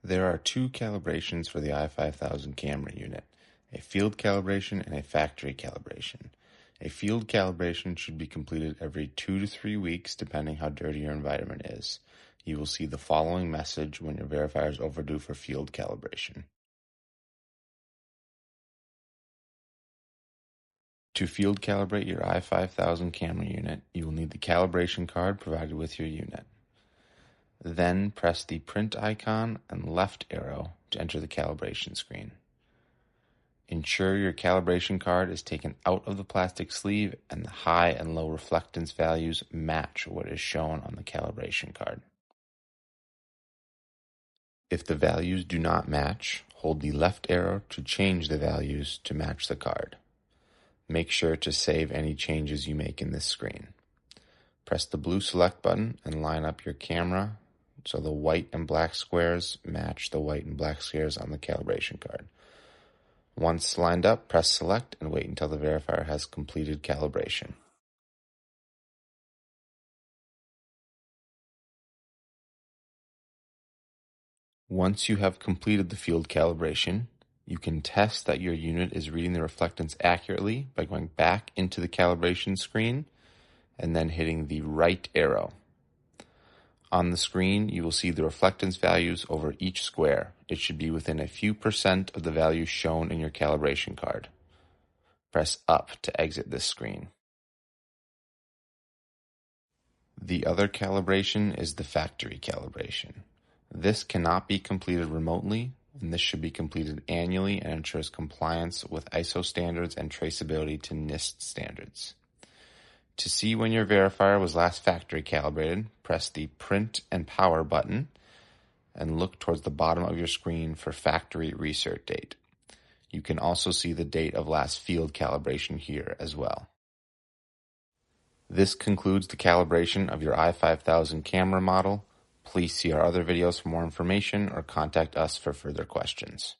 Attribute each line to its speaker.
Speaker 1: There are two calibrations for the i5000 camera unit, a field calibration and a factory calibration. A field calibration should be completed every 2 to 3 weeks depending how dirty your environment is. You will see the following message when your verifier is overdue for field calibration. To field calibrate your i5000 camera unit, you will need the calibration card provided with your unit. Then press the print icon and left arrow to enter the calibration screen. Ensure your calibration card is taken out of the plastic sleeve and the high and low reflectance values match what is shown on the calibration card. If the values do not match, hold the left arrow to change the values to match the card. Make sure to save any changes you make in this screen. Press the blue select button and line up your camera so the white and black squares match the white and black squares on the calibration card. Once lined up, press select and wait until the verifier has completed calibration. Once you have completed the field calibration, you can test that your unit is reading the reflectance accurately by going back into the calibration screen and then hitting the right arrow. On the screen, you will see the reflectance values over each square. It should be within a few percent of the values shown in your calibration card. Press up to exit this screen. The other calibration is the factory calibration. This cannot be completed remotely, and this should be completed annually and ensures compliance with ISO standards and traceability to NIST standards. To see when your verifier was last factory calibrated, press the Print and Power button and look towards the bottom of your screen for factory resert date. You can also see the date of last field calibration here as well. This concludes the calibration of your i5000 camera model. Please see our other videos for more information or contact us for further questions.